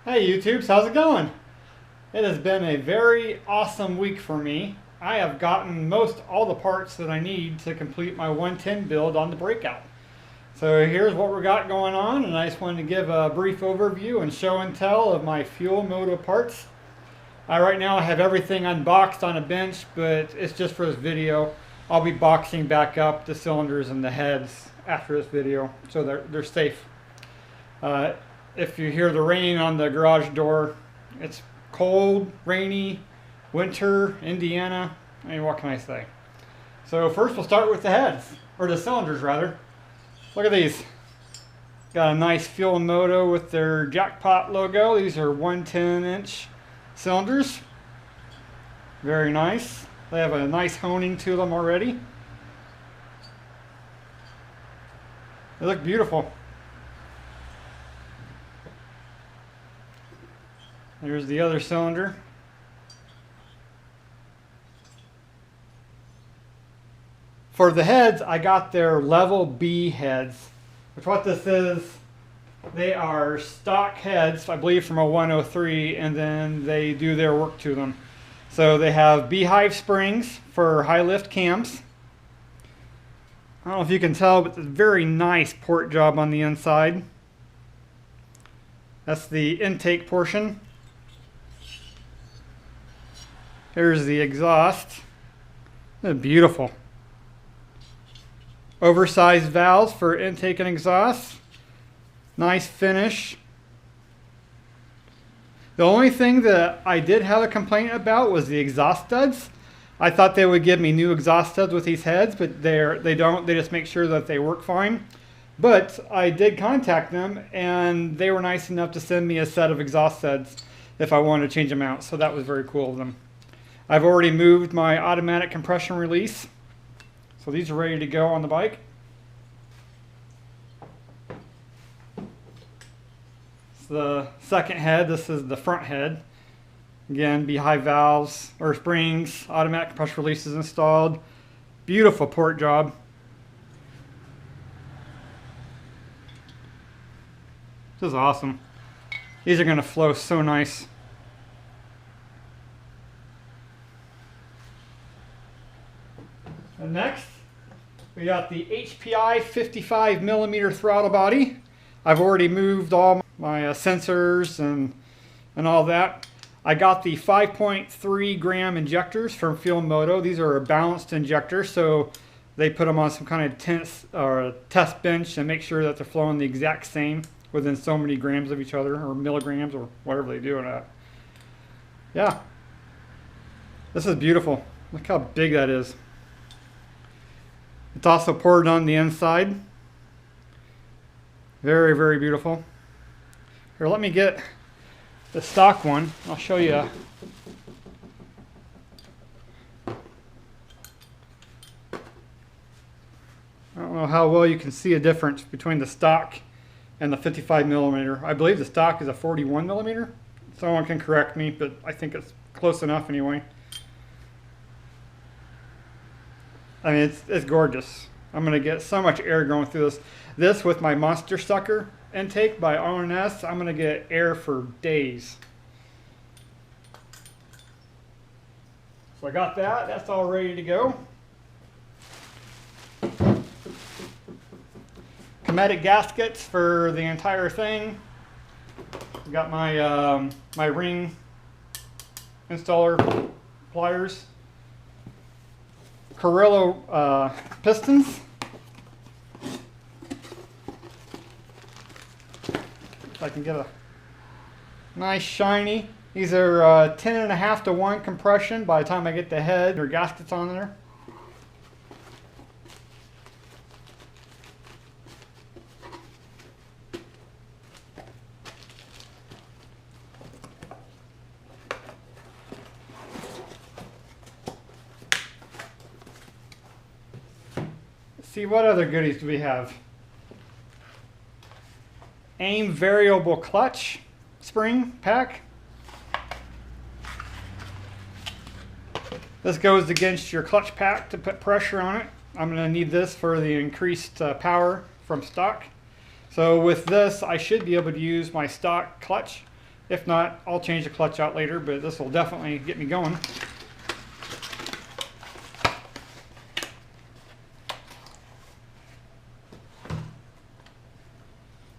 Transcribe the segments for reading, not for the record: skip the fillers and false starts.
Hey YouTubes, how's it going? It has been a very awesome week for me. I have gotten most all the parts that I need to complete my 110 build on the Breakout. So here's what we got going on, and I just wanted to give a brief overview and show and tell of my fuel Moto parts. Right now I have everything unboxed on a bench, but it's just for this video. I'll be boxing back up the cylinders and the heads after this video, so they're safe. If you hear the rain on the garage door, it's cold, rainy, winter, Indiana. I mean, what can I say? So first we'll start with the heads, or the cylinders rather. Look at these. Got a nice Fuel Moto with their jackpot logo. These are 110-inch cylinders. Very nice. They have a nice honing to them already. They look beautiful. There's the other cylinder. For the heads, I got their level B heads, which what this is, they are stock heads, I believe from a 103, and then they do their work to them. So they have beehive springs for high lift cams. I don't know if you can tell, but it's a very nice port job on the inside. That's the intake portion. Here's the exhaust. They're beautiful. Oversized valves for intake and exhaust. Nice finish. The only thing that I did have a complaint about was the exhaust studs. I thought they would give me new exhaust studs with these heads, but they don't. They just make sure that they work fine. But I did contact them, and they were nice enough to send me a set of exhaust studs if I wanted to change them out. So that was very cool of them. I've already moved my automatic compression release. So these are ready to go on the bike. It's the second head. This is the front head. Again, beehive valves or springs, automatic compression releases installed. Beautiful port job. This is awesome. These are going to flow so nice. And next, we got the HPI 55mm throttle body. I've already moved all my sensors and all that. I got the 5.3 gram injectors from Fuel Moto. These are a balanced injector, so they put them on some kind of test bench and make sure that they're flowing the exact same within so many grams of each other, or milligrams, or whatever they do it at. Yeah, this is beautiful. Look how big that is. It's also poured on the inside. Very, very beautiful. Here, let me get the stock one. I'll show you. I don't know how well you can see a difference between the stock and the 55mm. I believe the stock is a 41mm. Someone can correct me, but I think it's close enough anyway. I mean, it's gorgeous. I'm going to get so much air going through this. This with my Monster Sucker intake by Sns, I'm going to get air for days. So I got that. That's all ready to go. Kinetic gaskets for the entire thing. Got my my ring installer pliers. Carrillo pistons. If I can get a nice shiny. These are 10.5 to 1 compression by the time I get the head or gaskets on there. See, what other goodies do we have? AIM variable clutch spring pack. This goes against your clutch pack to put pressure on it. I'm going to need this for the increased power from stock. So with this, I should be able to use my stock clutch If not, I'll change the clutch out later, but this will definitely get me going.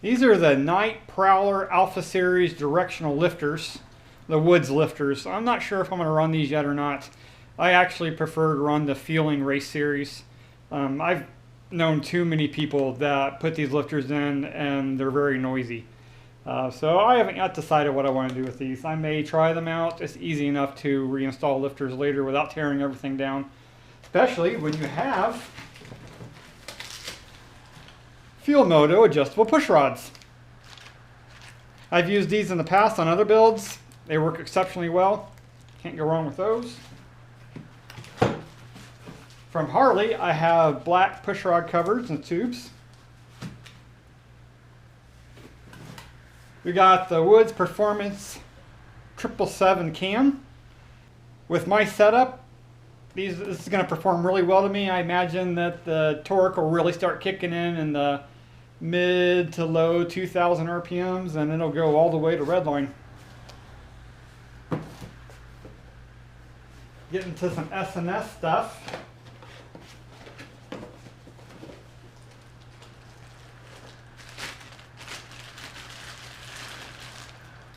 These are the Night Prowler Alpha Series directional lifters, the Woods lifters. I'm not sure if I'm going to run these yet or not. I actually prefer to run the Feeling Race Series. I've known too many people that put these lifters in and they're very noisy. So I haven't yet decided what I want to do with these. I may try them out. It's easy enough to reinstall lifters later without tearing everything down, especially when you have Field Moto adjustable push rods. I've used these in the past on other builds. They work exceptionally well. Can't go wrong with those. From Harley, I have black push rod covers and tubes. We got the Woods Performance 777 cam. With my setup, this is going to perform really well to me. I imagine that the torque will really start kicking in the mid to low 2000 RPMs, and it'll go all the way to redline. Get into some SNS stuff.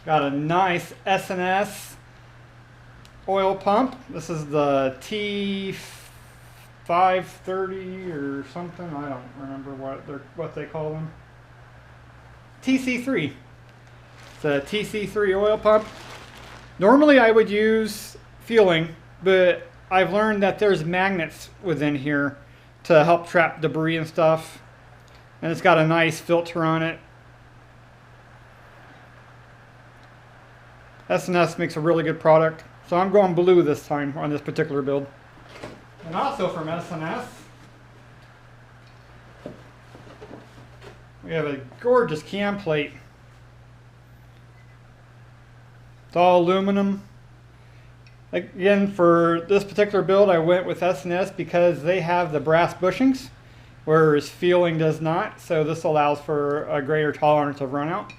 Got a nice SNS oil pump. This is the T530 or something. I don't remember what they call them. TC3. It's a TC3 oil pump. Normally I would use Feeling, but I've learned that there's magnets within here to help trap debris and stuff. And it's got a nice filter on it. SNS makes a really good product, so I'm going blue this time on this particular build. And also from SNS, we have a gorgeous cam plate. It's all aluminum. Again, for this particular build, I went with SNS because they have the brass bushings, whereas Feeling does not, so this allows for a greater tolerance of runout.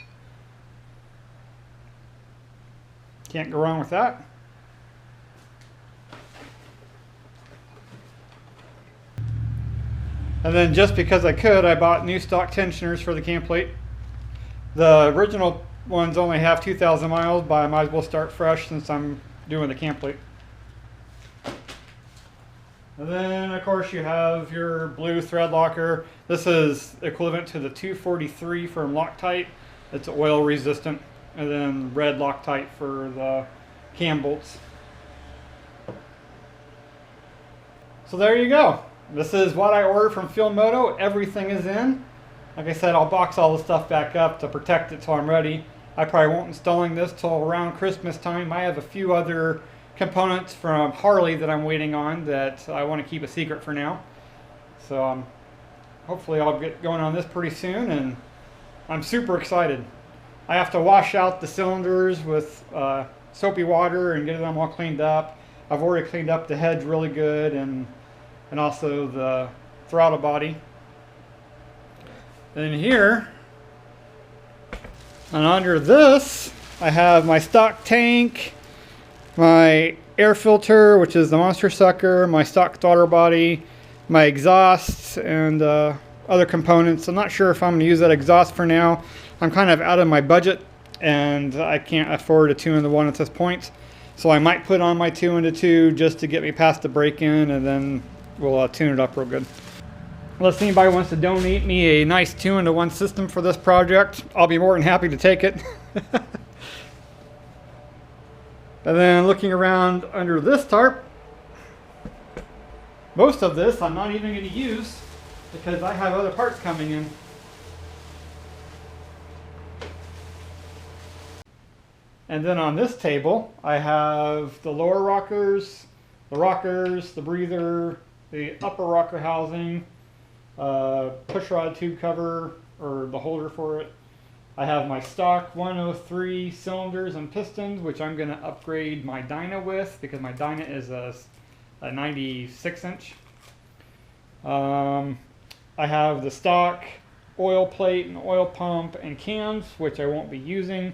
Can't go wrong with that. And then just because I could, I bought new stock tensioners for the cam plate. The original ones only have 2,000 miles, but I might as well start fresh since I'm doing the cam plate. And then of course you have your blue thread locker. This is equivalent to the 243 from Loctite. It's oil resistant. And then red Loctite for the cam bolts. So there you go. This is what I ordered from Field Moto. Everything is in. Like I said, I'll box all the stuff back up to protect it till I'm ready. I probably won't installing this till around Christmas time. I have a few other components from Harley that I'm waiting on that I want to keep a secret for now. So hopefully I'll get going on this pretty soon, and I'm super excited. I have to wash out the cylinders with soapy water and get them all cleaned up. I've already cleaned up the heads really good, and also the throttle body. Then here, and under this, I have my stock tank, my air filter, which is the monster sucker, my stock throttle body, my exhausts, and other components. I'm not sure if I'm going to use that exhaust for now. I'm kind of out of my budget and I can't afford a 2-in-1 at this point. So I might put on my 2-in-2 just to get me past the break-in, and then we'll tune it up real good. Unless anybody wants to donate me a nice 2-in-1 system for this project, I'll be more than happy to take it. And then looking around under this tarp, most of this I'm not even going to use because I have other parts coming in. And then on this table, I have the lower rockers, the breather, the upper rocker housing, push rod tube cover, or the holder for it. I have my stock 103 cylinders and pistons, which I'm going to upgrade my dyno with because my dyno is a 96 inch. I have the stock oil plate and oil pump and cams, which I won't be using.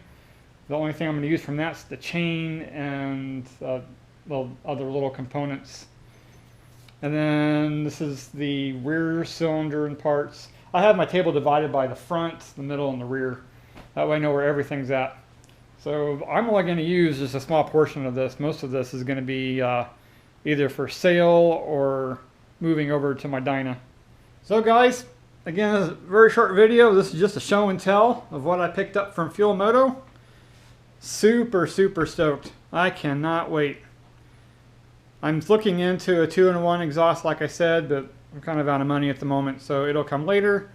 The only thing I'm going to use from that's the chain and the other little components. And then this is the rear cylinder and parts. I have my table divided by the front, the middle, and the rear. That way I know where everything's at. So I'm only going to use just a small portion of this. Most of this is going to be either for sale or moving over to my Dyna. So guys, again, this is a very short video. This is just a show and tell of what I picked up from Fuel Moto. Super stoked. I cannot wait. I'm looking into a 2-in-1 exhaust, like I said, but I'm kind of out of money at the moment, so it'll come later.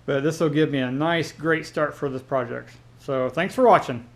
But this will give me a nice, great start for this project. So thanks for watching.